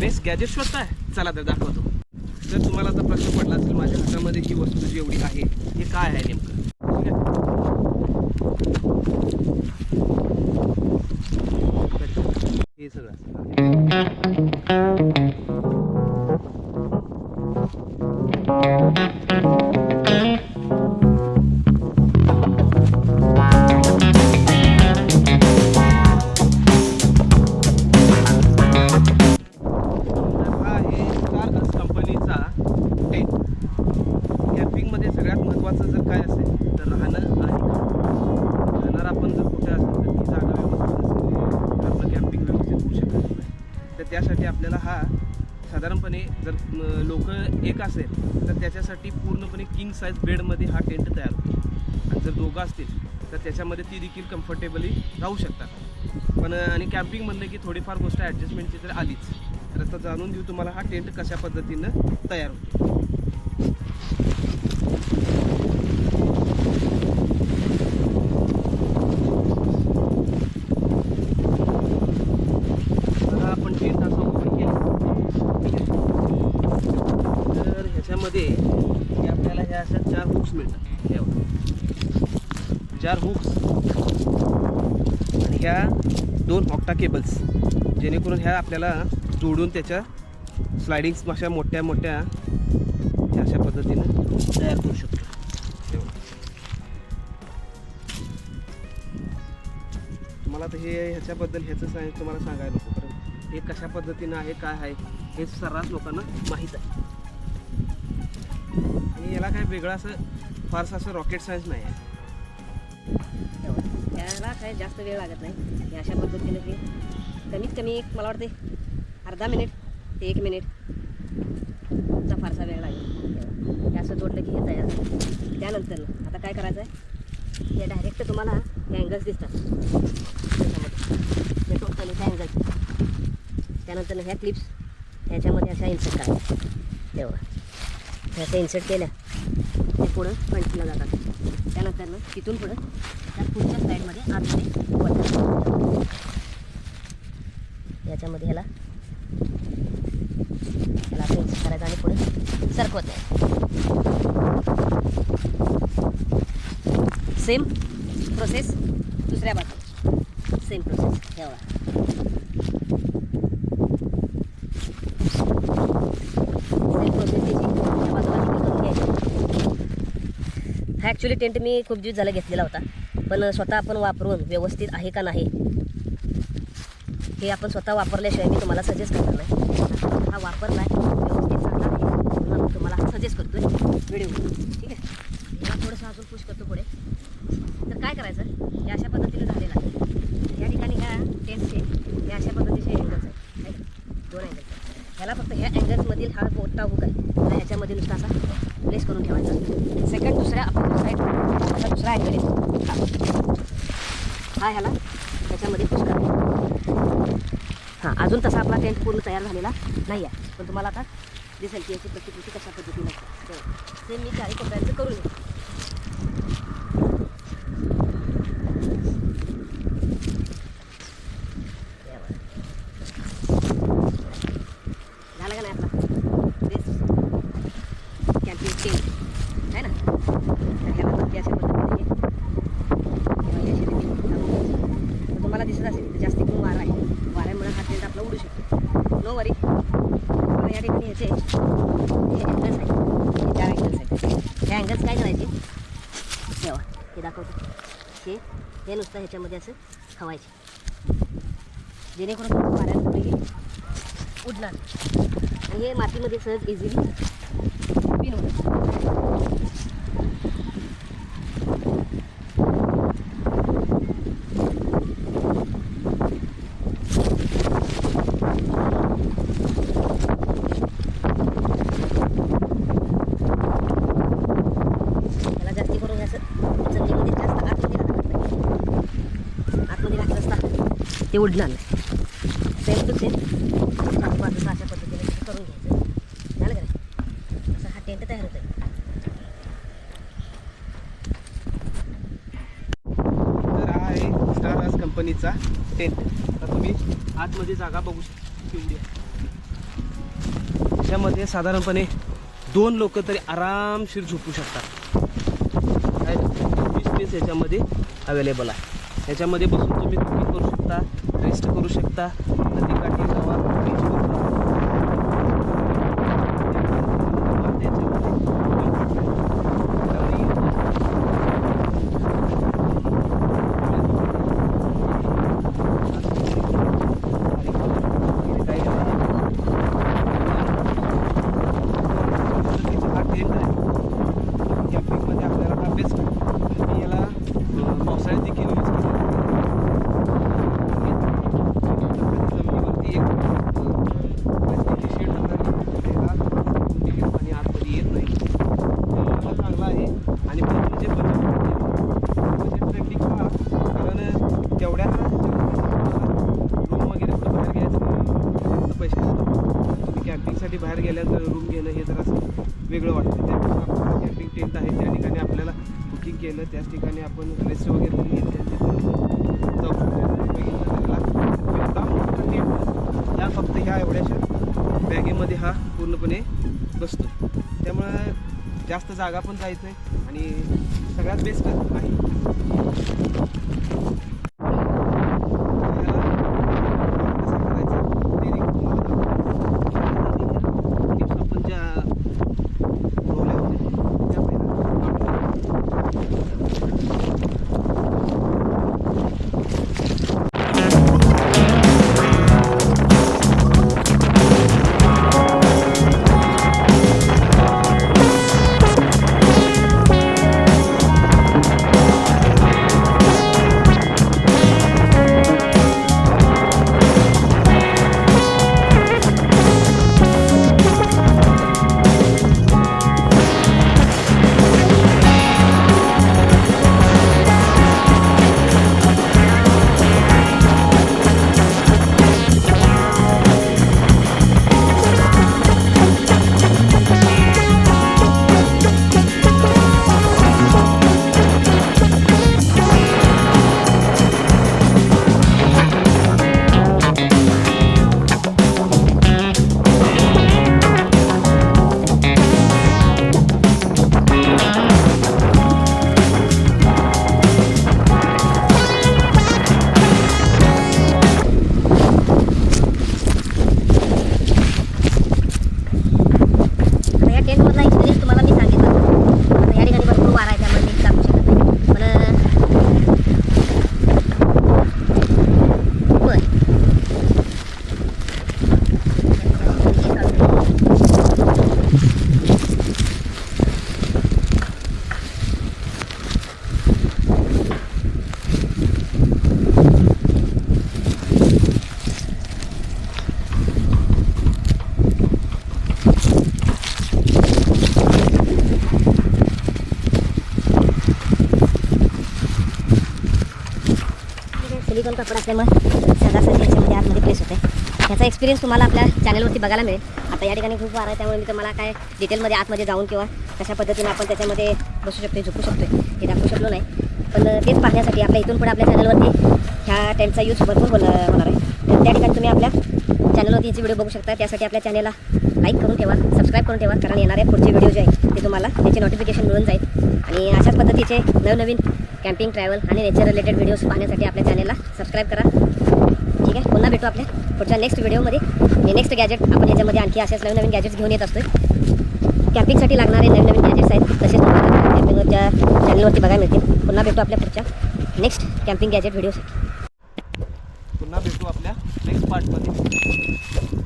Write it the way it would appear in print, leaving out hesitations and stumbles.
Best gadget शोधताय, चला तर दाखवतो. जर तुम्हाला आता प्रश्न पडला असेल माझ्या हातामध्ये ही वस्तू जी एवढी आहे हे काय आहे नेमकं, ठीक आहे. हे सगळं कॅम्पिंगमध्ये सगळ्यात महत्त्वाचं जर काय असेल तर राहणं आहे. राहणार आपण जर कुठे असेल तर ती जागा व्यवस्थित नसेल तर आपलं कॅम्पिंग व्यवस्थित होऊ शकत नाही. तर त्यासाठी आपल्याला हा साधारणपणे जर लोक एक असेल तर त्याच्यासाठी पूर्णपणे किंग साईज बेडमध्ये हा टेंट तयार होतो. आणि जर दोघं असतील तर त्याच्यामध्ये ती देखील कम्फर्टेबली राहू शकतात. पण आणि कॅम्पिंग म्हणलं की थोडीफार गोष्ट ॲडजस्टमेंटची तर आलीच. तर आता जाणून घेऊ तुम्हाला हा टेंट कशा पद्धतीनं तयार होतो. आपण टेंट असा ओपन केला तर ह्याच्यामध्ये आपल्याला ह्या अशा 4 हुक्स मिळतात. तेव्हा 4 हुक्स आणि ह्या 2 ऑक्टा केबल्स, जेणेकरून ह्या आपल्याला जोडून त्याच्या स्लायडिंग्स अशा मोठ्या मोठ्या अशा पद्धतीने तयार करू शकतो. तुम्हाला तर हे ह्याच्याबद्दल तुम्हाला सांगायला नको, कारण हे कशा पद्धतीनं आहे काय आहे हे सर्रास लोकांना माहीत आहे. आणि याला काय वेगळं असं फारसं असं रॉकेट सायन्स नाही आहे. त्याला काय जास्त वेळ लागत नाही. हे अशा पद्धतीने ते कमीत कमी मला वाटते अर्धा मिनिट ते 1 मिनिटचा फारसा वेळ लागेल. हे असं जोडलं की हे तयार झालं. त्यानंतर आता काय करायचं आहे, हे डायरेक्ट तुम्हाला हे अँगल्स दिसतात त्याच्यामध्ये, हे टोटल हे अँगल्स. त्यानंतर ह्या क्लिप्स ह्याच्यामध्ये अशा इन्सर्ट करायच्या. तेव्हा ह्याच्या इन्सर्ट केल्या ते पुढं फ्रंटला जातात. त्यानंतर तिथून पुढं त्या पुढच्या साईडमध्ये आतमध्ये वळतात. याच्यामध्ये ह्याला असं इन्सर्ट करायचं आणि पुढे सरकवत आहे. सेम प्रोसेस दुसऱ्या बाजूला, सेम प्रोसेस ठेवा. सेम प्रोसेस त्याची या बाजूला करून घ्यायची. हा ॲक्च्युली टेंट मी खूप दिवस झाला घेतलेला होता, पण स्वतः आपण वापरून व्यवस्थित आहे का नाही हे आपण स्वतः वापरल्याशिवाय मी तुम्हाला सजेस्ट करणार नाही. हा वापरला आहे, व्यवस्थित चांगला आहे म्हणून मी तुम्हाला हा सजेस्ट करतो आहे व्हिडिओ. ठीक आहे, ह्याला थोडंसं अजून पुश करतो पुढे. तर काय करायचं, हे अशा पद्धतीने झालेलं आहे. या ठिकाणी ह्या टेंटचे हे अशा पद्धतीचे अँगल्स आहेत, 2 अँगल्स आहेत. ह्याला फक्त ह्या अँगल्समधील हा मोठा हुक आहे, त्याला ह्याच्यामध्ये नुसता असा प्लेस करून ठेवायचा. सेकंड दुसऱ्या आपण साईड दुसरा अँगल आहे हा ह्याला ह्याच्यामध्ये पुश करायचा. हां, अजून तसा आपला टेंट पूर्ण तयार झालेला नाही आहे, पण तुम्हाला आता दिसेल की याची प्रतिकृती कशा पद्धतीने असते. ते मी काही कोपऱ्यांचं करून घेऊ. झालं का नाही आपला बेस्ट कॅम्पिंग टेंट आहे ना. तर ह्याला नक्की अशा पद्धतीने तुम्हाला दिसत असेल जास्त करून वारा आहे, वाऱ्यामुळे हा टेंट आपला उडू शकतो. नो वरी. या ठिकाणी ह्याचे हे अँगल्स आहेत, हे 4 अँगल्स आहेत. हे अँगल्स काय करायचे तेव्हा हे दाखवतो. हे नुसतं ह्याच्यामध्ये असं खवायचे, जेणेकरून तुमचं वाऱ्याला कुठेही उडणार आणि हे मातीमध्ये सहज इझिली पिन होतं. ते उडणार नाही. सेम टू सेम बाजूला अशा पद्धतीने करून घ्यायचं. झालं का नाही, असा हा टेंट तयार होतो आहे. तर हा आहे स्टार राज कंपनीचा टेंट. आता तुम्ही आतमध्ये जागा बघू शकता केवढी आहे. ह्याच्यामध्ये साधारणपणे 2 लोक तरी आरामशीर झोपू शकतात. काय 20 स्पेस याच्यामध्ये अवेलेबल आहे. ह्याच्यामध्ये बसून तुम्ही कुकिंग करू शकता, रेस्ट करू शकता, नदीकाठी जावा, बीचवर जावा. कॅम्पिंगमध्ये आपल्याला हा बेस्ट आहे. याला पावसाळ्यात देखील यूज केला जमिनीवरती एक प्लास्टिकची शीट हाताळली त्याला पाणी आतमध्ये येत नाही. हा चांगला आहे आणि म्हणजे बजेट फ्रेंडली का, कारण तेवढ्या रूम वगैरे कुठं बाहेर घ्यायचं फक्त पैसे तुम्ही कॅम्पिंगसाठी बाहेर गेल्यानंतर रूम घेणं हे जर असं वेगळं वाटतं. त्यापेक्षा आपल्याला कॅम्पिंग टेंट आहे त्या ठिकाणी आपल्याला बुकिंग केलं, त्याच ठिकाणी आपण रेस्ट वगैरे घेतले तिथून जाऊ शकतो. बघितलं त्याला एवढा मोठा टेंट या फक्त ह्या एवढ्याशा बॅगेमध्ये हा पूर्णपणे बसतो. त्यामुळं जास्त जागा पण जायचं आहे आणि सगळ्यात बेस्ट आहे. सिलिकॉन कापड असल्यामुळे सहजासहजी याच्यामध्ये आतमध्ये प्लेस होते. ह्याचा एक्सपिरियन्स तुम्हाला आपल्या चॅनलवरती बघायला मिळेल. आता या ठिकाणी खूप वारा आहे त्यामुळे मी तुम्हाला काय डिटेलमध्ये आतमध्ये जाऊन किंवा कशा पद्धतीने आपण त्याच्यामध्ये बसू शकतो, झोपू शकतो हे दाखवू शकलो नाही. पण तेच पाहण्यासाठी आपल्या इथून पुढे आपल्या चॅनलवरती ह्या टेंटचा यूज भरपूर होणार आहे. तर त्या ठिकाणी तुम्ही आपल्या चॅनलवरती याची व्हिडिओ बघू शकता. त्यासाठी आपल्या चॅनलला लाईक करून ठेवा, सबस्क्राईब करून ठेवा, कारण येणारे पुढचे व्हिडिओ जे आहेत ते तुम्हाला त्याचे नोटिफिकेशन मिळून जाईल. आणि अशाच पद्धतीचे नवनवीन कॅम्पिंग, ट्रॅव्हल आणि नेचर रिलेटेड व्हिडिओज पाहण्यासाठी आपल्या चॅनलला सबस्क्राईब करा. ठीक आहे, पुन्हा भेटू आपल्या पुढच्या नेक्स्ट व्हिडिओमध्ये. नेक्स्ट गॅजेट आपण याच्यामध्ये आणखी असेच नवीन गॅजेट्स घेऊन येत असतो. कॅम्पिंगसाठी लागणारे नवीन गॅजेट्स आहेत तसेच तुम्हाला कॅम्पिंगवरच्या चॅनलवरती बघायला मिळतील. पुन्हा भेटू आपल्या पुढच्या नेक्स्ट कॅम्पिंग गॅजेट व्हिडिओसाठी. पुन्हा भेटू आपल्या नेक्स्ट पार्टमध्ये.